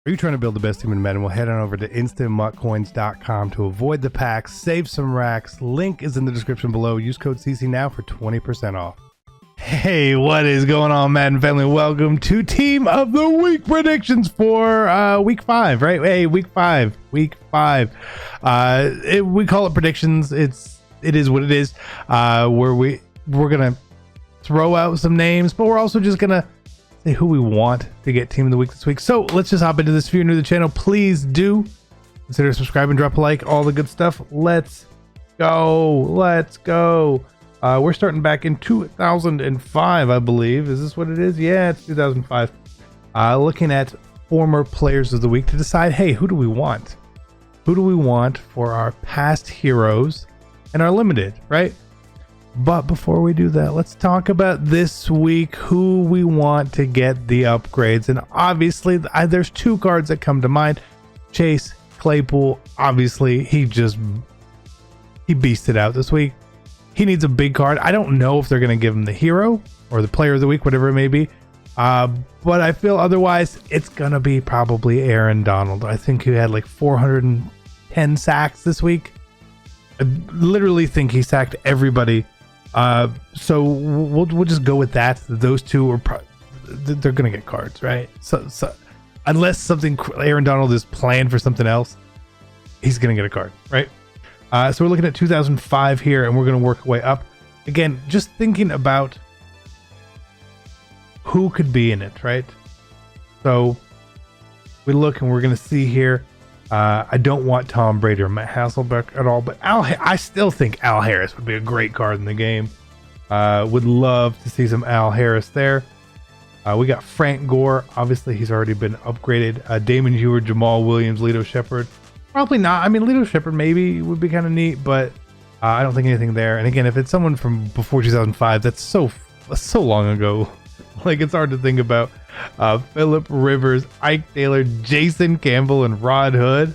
Are you trying to build the best team in Madden? Well, head on over to instantmuttcoins.com to avoid the packs, save some racks. Link is in the description below. Use code CC now for 20% off. Hey, what is going on, Madden family? Welcome to Team of the Week predictions for week 5, right? Hey, week 5. We call it predictions. It is what it is. Where we're gonna throw out some names, but we're also just gonna say who we want to get Team of the Week this week. So let's just hop into this. If you're new to the channel, please do consider subscribing, drop a like, all the good stuff. Let's go. We're starting back in 2005, I believe. Is this what it is? Yeah, it's 2005. Looking at former players of the week to decide, hey, who do we want? Who do we want for our past heroes and our limited, right? But before we do that, let's talk about this week, who we want to get the upgrades. And obviously, there's two cards that come to mind. Chase Claypool, obviously, he beasted out this week. He needs a big card. I don't know if they're going to give him the hero or the player of the week, whatever it may be. But I feel otherwise, it's going to be probably Aaron Donald. I think he had like 410 sacks this week. I literally think he sacked everybody. So we'll just go with that. Those two are they're going to get cards, right? So unless Aaron Donald is planned for something else, he's going to get a card, right? So we're looking at 2005 here, and we're going to work our way up. Again, just thinking about who could be in it, right? So we look, and we're going to see here. I don't want Tom Brady or Matt Hasselbeck at all, but I still think Al Harris would be a great card in the game. Would love to see some Al Harris there. We got Frank Gore. Obviously, he's already been upgraded. Damon Heward, Jamal Williams, Lito Shepard. Probably not. I mean, Lito Shepard maybe would be kind of neat, but I don't think anything there. And again, if it's someone from before 2005, that's so long ago. Like, it's hard to think about. Phillip Rivers, Ike Taylor, Jason Campbell, and Rod Hood.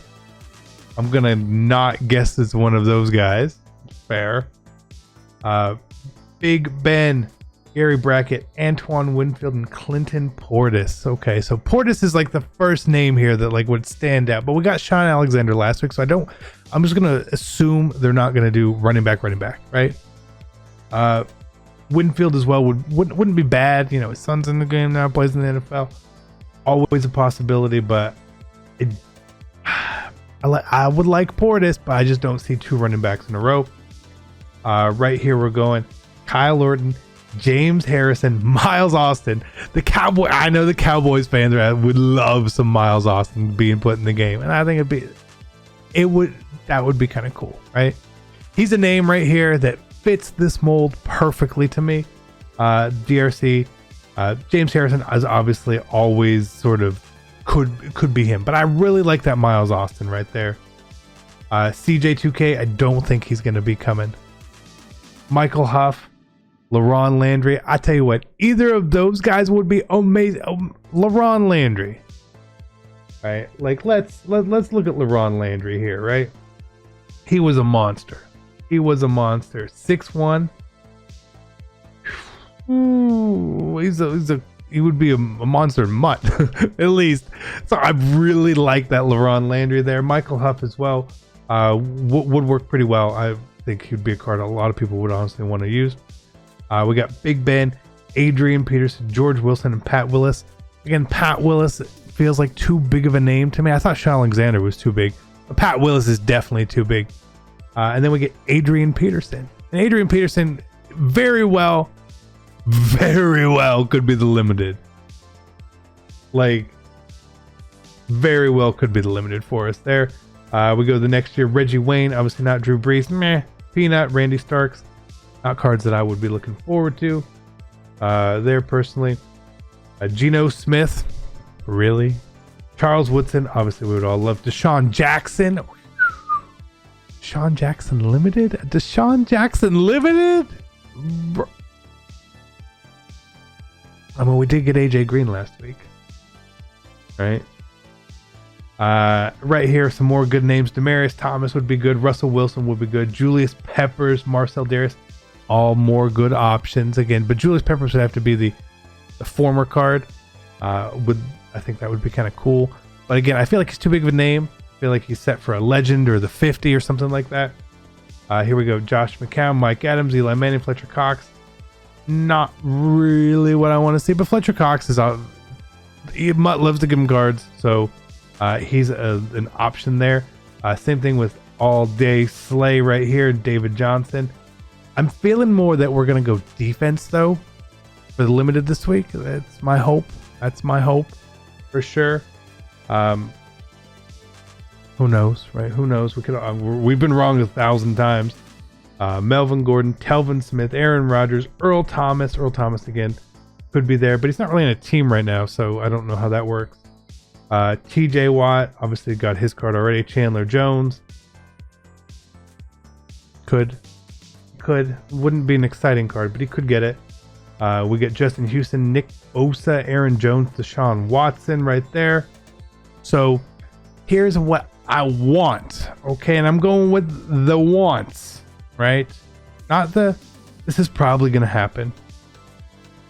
I'm gonna not guess it's one of those guys. Fair. Big Ben, Gary Brackett, Antoine Winfield, and Clinton Portis. Okay, so Portis is like the first name here that like would stand out. But we got Sean Alexander last week, so I'm just gonna assume they're not gonna do running back, right? Winfield as well wouldn't be bad. You know, his son's in the game now, plays in the NFL. Always a possibility, but I would like Portis, but I just don't see two running backs in a row. Right here we're going Kyle Orton, James Harrison, Miles Austin. I know the Cowboys fans would love some Miles Austin being put in the game, and I think that would be kind of cool, right? He's a name right here that fits this mold perfectly to me. DRC, James Harrison is obviously always sort of could be him, but I really like that Miles Austin right there. CJ2K, I don't think he's going to be coming. Michael Huff, LaRon Landry. I tell you what, either of those guys would be amazing. LaRon Landry, right? Like let's look at LaRon Landry here, right? He was a monster. 6'1". Ooh, he would be a monster mutt at least. So I really like that LaRon Landry there. Michael Huff as well would work pretty well. I think he'd be a card a lot of people would honestly want to use. We got Big Ben, Adrian Peterson, George Wilson, and Pat Willis. Again, Pat Willis feels like too big of a name to me. I thought Sean Alexander was too big, but Pat Willis is definitely too big. And then we get Adrian Peterson. And Adrian Peterson very well could be the limited. Like, very well could be the limited for us there. We go the next year. Reggie Wayne, obviously not Drew Brees. Meh. Peanut, Randy Starks. Not cards that I would be looking forward to. There personally. Geno Smith. Really? Charles Woodson. Obviously we would all love Deshaun Jackson. Deshaun Jackson limited? Deshaun Jackson limited? I mean, we did get AJ Green last week. Right? Right here, some more good names. Demaryius Thomas would be good. Russell Wilson would be good. Julius Peppers, Marcel Darius, all more good options again. But Julius Peppers would have to be the former card. I think that would be kind of cool. But again, I feel like he's too big of a name. I feel like he's set for a legend or the 50 or something like that. Here we go. Josh McCown, Mike Adams, Eli Manning, Fletcher Cox. Not really what I want to see, but Fletcher Cox is out. Mutt loves to give him cards, so he's an option there. Same thing with All Day Slay right here, David Johnson. I'm feeling more that we're going to go defense, though, for the limited this week. That's my hope. That's my hope for sure. Who knows, right? Who knows? We've been wrong 1,000 times. Melvin Gordon, Telvin Smith, Aaron Rodgers, Earl Thomas. Earl Thomas again could be there, but he's not really in a team right now, so I don't know how that works. TJ Watt, obviously got his card already. Chandler Jones. Wouldn't be an exciting card, but he could get it. We get Justin Houston, Nick Bosa, Aaron Jones, Deshaun Watson right there. So here's what I want, okay? And I'm going with the wants, right? Not the, this is probably going to happen.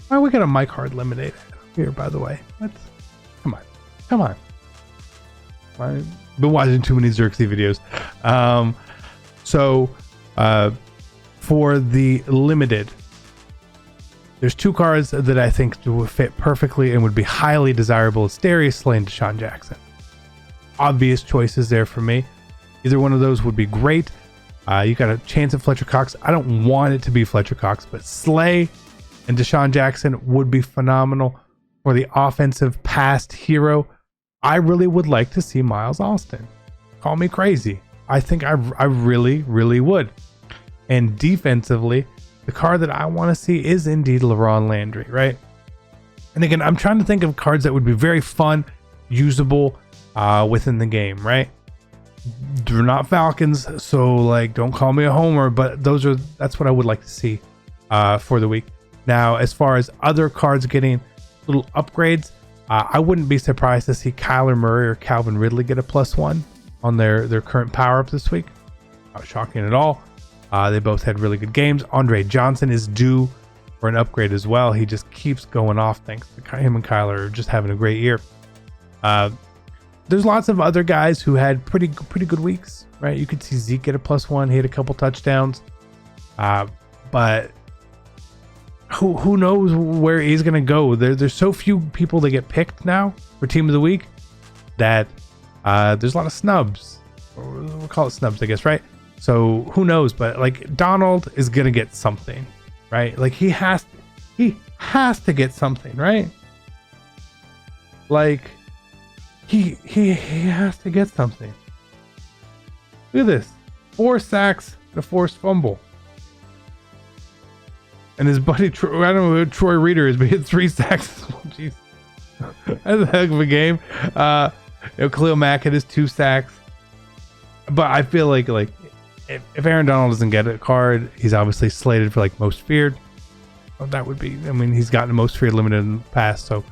Why we got a Mike Hard Lemonade here, by the way? Come on. I've been watching too many Xerxes videos. For the limited, there's two cards that I think would fit perfectly and would be highly desirable. It's Darius Slay and Deshaun Jackson. Obvious choices there for me. Either one of those would be great. You got a chance at Fletcher Cox. I don't want it to be Fletcher Cox, but Slay and Deshaun Jackson would be phenomenal for the offensive past hero. I really would like to see Miles Austin. Call me crazy. I think I really, really would. And defensively, the card that I want to see is indeed LaRon Landry, right? And again, I'm trying to think of cards that would be very fun, usable within the game, right? They're not Falcons, so like don't call me a homer, but that's what I would like to see for the week. Now, as far as other cards getting little upgrades, I wouldn't be surprised to see Kyler Murray or Calvin Ridley get a +1 on their current power-up this week. Not shocking at all. They both had really good games. Andre Johnson is due for an upgrade as well. He just keeps going off thanks to him and Kyler are just having a great year. There's lots of other guys who had pretty good weeks, right? You could see Zeke get a +1. He had a couple touchdowns. But who knows where he's going to go? There's so few people that get picked now for Team of the Week that there's a lot of snubs. We'll call it snubs, I guess, right? So who knows? But like Donald is going to get something, right? Like he has to get something, right? Like he has to get something. Look at this. 4 sacks and a forced fumble. And his buddy, I don't know who Troy Reader is, but he had 3 sacks. Jeez. That's a heck of a game. Khalil Mack had his 2 sacks. But I feel like if Aaron Donald doesn't get a card, he's obviously slated for like most feared. Well, that would be, I mean, he's gotten most feared limited in the past. So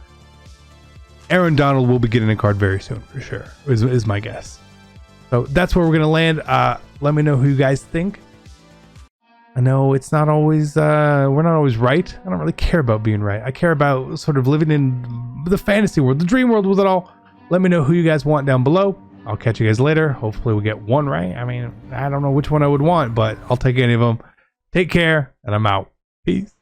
Aaron Donald will be getting a card very soon for sure, is my guess. So that's where we're going to land. Let me know who you guys think. I know it's not always, we're not always right. I don't really care about being right. I care about sort of living in the fantasy world, the dream world with it all. Let me know who you guys want down below. I'll catch you guys later. Hopefully we get one right. I mean, I don't know which one I would want, but I'll take any of them. Take care, and I'm out. Peace.